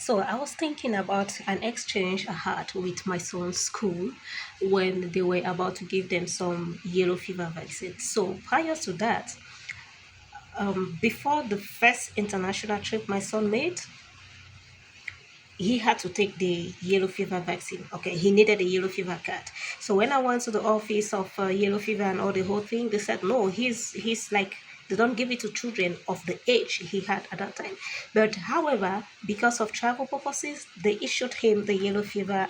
So I was thinking about an exchange I had with my son's school when they were about to give them some yellow fever vaccine. So prior to that, before the first international trip my son made, he had to take the yellow fever vaccine. Okay, he needed a yellow fever card. So when I went to the office of yellow fever and all the whole thing, they said no, he's like they don't give it to children of the age he had at that time. But however, because of travel purposes, they issued him the yellow fever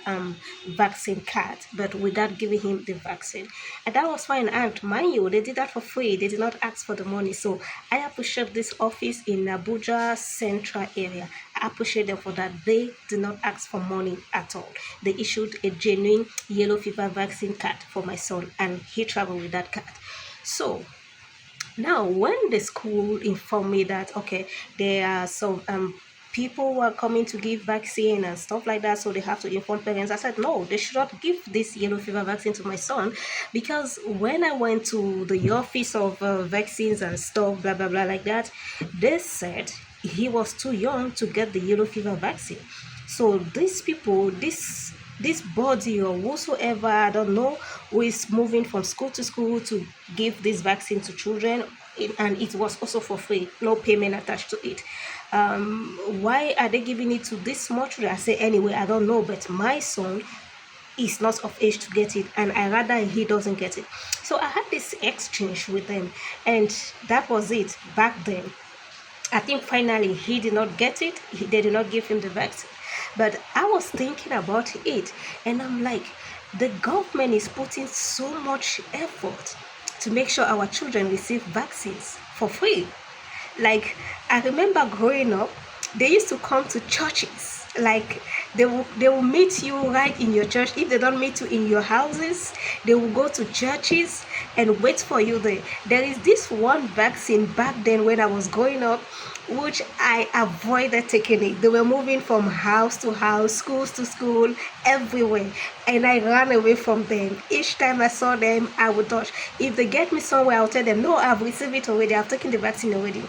vaccine card, but without giving him the vaccine, and that was fine. And mind you, they did that for free. They did not ask for the money. So I appreciate this office in Abuja Central area. I appreciate them for that. They did not ask for money at all. They issued a genuine yellow fever vaccine card for my son, and he traveled with that card. So now, when the school informed me that okay, there are some people who are coming to give vaccine and stuff like that, so they have to inform parents. I said no, they should not give this yellow fever vaccine to my son, because when I went to the office of vaccines and stuff, blah blah blah like that, they said he was too young to get the yellow fever vaccine. So these people, this body or whosoever, I don't know, who is moving from school to school to give this vaccine to children, and it was also for free, no payment attached to it. Why are they giving it to this small children? I say anyway, I don't know, but my son is not of age to get it, and I rather he doesn't get it. So I had this exchange with them, and that was it back then. I think finally he did not get it. They did not give him the vaccine. But I was thinking about it, and I'm like, the government is putting so much effort to make sure our children receive vaccines for free. Like, I remember growing up, they used to come to churches. Like, they will meet you right in your church. If they don't meet you in your houses, they will go to churches and wait for you there. There is this one vaccine back then when I was growing up, which I avoided taking it. They were moving from house to house, schools to school, everywhere, and I ran away from them. Each time I saw them, I would dodge. If they get me somewhere, I'll tell them, no, I've received it already, I've taken the vaccine already.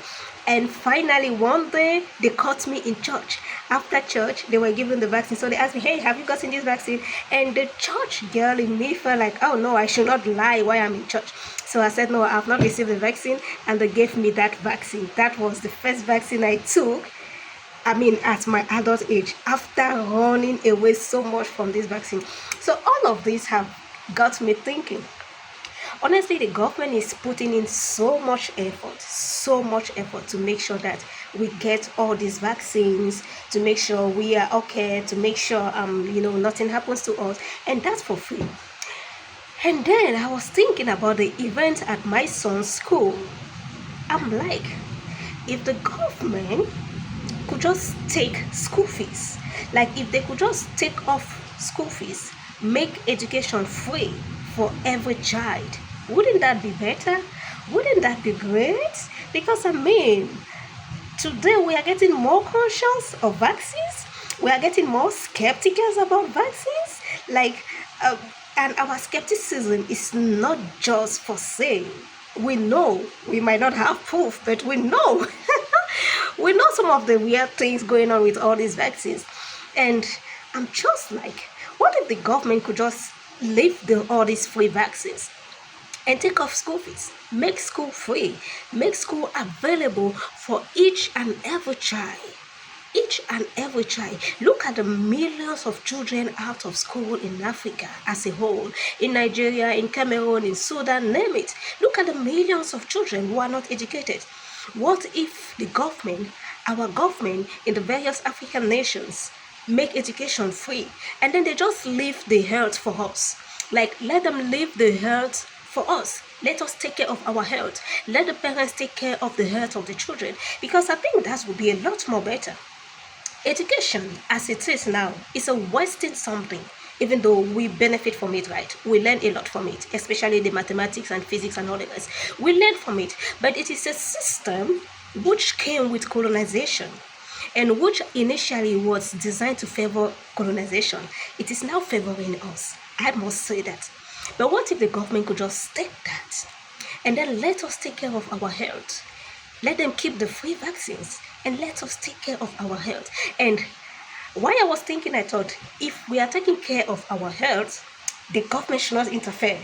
And finally, one day, they caught me in church. After church, they were giving the vaccine. So they asked me, hey, have you gotten this vaccine? And the church girl in me felt like, oh no, I should not lie while I'm in church. So I said, no, I've not received the vaccine. And they gave me that vaccine. That was the first vaccine I took. I mean, at my adult age, after running away so much from this vaccine. So all of these have got me thinking. Honestly, the government is putting in so much effort to make sure that we get all these vaccines, to make sure we are okay, to make sure nothing happens to us, and that's for free. And then I was thinking about the event at my son's school. I'm like, if the government could just take school fees, like if they could just take off school fees, make education free for every child, wouldn't that be better? Wouldn't that be great? Because I mean, today we are getting more conscious of vaccines. We are getting more skeptical about vaccines. Like, and our skepticism is not just for saying. We know we might not have proof, but we know. We know some of the weird things going on with all these vaccines. And I'm just like, what if the government could just leave all these free vaccines and take off school fees, make school free, make school available for each and every child? Each and every child. Look at the millions of children out of school in Africa as a whole, in Nigeria, in Cameroon, in Sudan, name it. Look at the millions of children who are not educated. What if the government, our government in the various African nations, make education free, and then they just leave the health for us? Like, let them leave the health for us. Let us take care of our health. Let the parents take care of the health of the children, because I think that would be a lot more better. Education, as it is now, is a wasting something. Even though we benefit from it, right? We learn a lot from it, especially the mathematics and physics and all the rest. We learn from it, but it is a system which came with colonization, and which initially was designed to favor colonization. It is now favoring us. I must say that. But what if the government could just take that and then let us take care of our health? Let them keep the free vaccines and let us take care of our health. And Why I was thinking, I thought, if we are taking care of our health, the government should not interfere.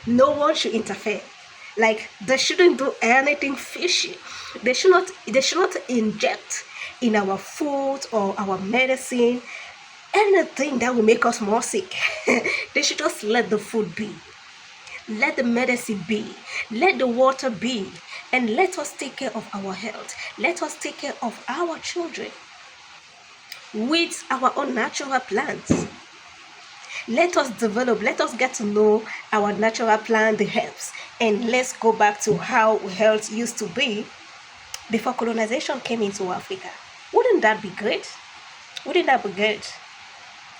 No one should interfere. Like, they shouldn't do anything fishy. They should not inject in our food or our medicine anything that will make us more sick. They should just let the food be. Let the medicine be. Let the water be. And let us take care of our health. Let us take care of our children with our own natural plants. Let us develop, let us get to know our natural plant, the herbs, and let's go back to how health used to be before colonization came into Africa. Wouldn't that be great? Wouldn't that be great?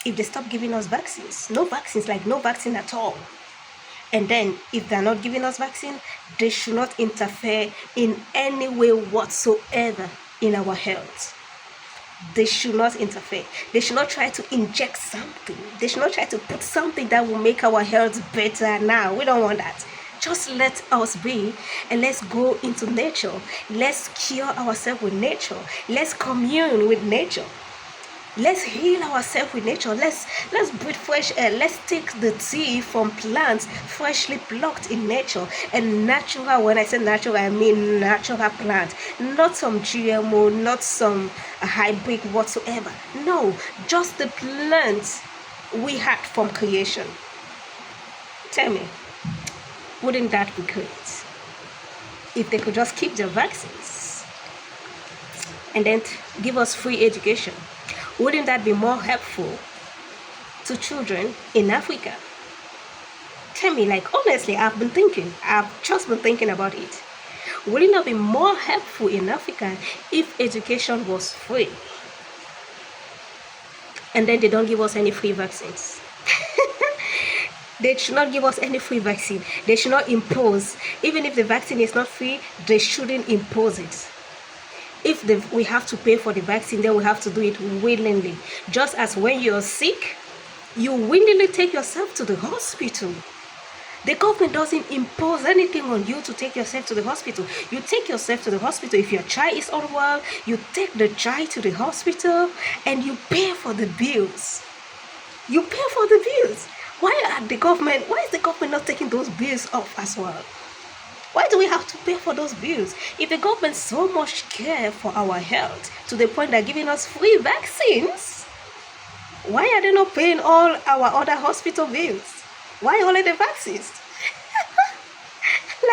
If they stop giving us vaccines, no vaccines, like no vaccine at all. And then if they're not giving us vaccine, they should not interfere in any way whatsoever in our health. They should not interfere. They should not try to inject something. They should not try to put something that will make our health better now. We don't want that. Just let us be and let's go into nature. Let's cure ourselves with nature. Let's commune with nature. Let's heal ourselves with nature. Let's breathe fresh air. Let's take the tea from plants freshly plucked in nature. And natural, when I say natural, I mean natural plant. Not some GMO, not some hybrid whatsoever. No, just the plants we had from creation. Tell me, wouldn't that be great? If they could just keep their vaccines and then give us free education. Wouldn't that be more helpful to children in Africa? Tell me, like, honestly, I've just been thinking about it. Wouldn't that be more helpful in Africa if education was free? And then they don't give us any free vaccines. They should not give us any free vaccine. They should not impose. Even if the vaccine is not free, they shouldn't impose it. If we have to pay for the vaccine, then we have to do it willingly. Just as when you're sick, you willingly take yourself to the hospital. The government doesn't impose anything on you to take yourself to the hospital. You take yourself to the hospital. If your child is unwell, you take the child to the hospital and you pay for the bills. You pay for the bills. Why is the government not taking those bills off as well? Why do we have to pay for those bills? If the government so much care for our health to the point they're giving us free vaccines, why are they not paying all our other hospital bills? Why only the vaccines?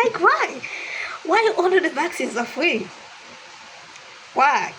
Like, why? Why only the vaccines are free? Why?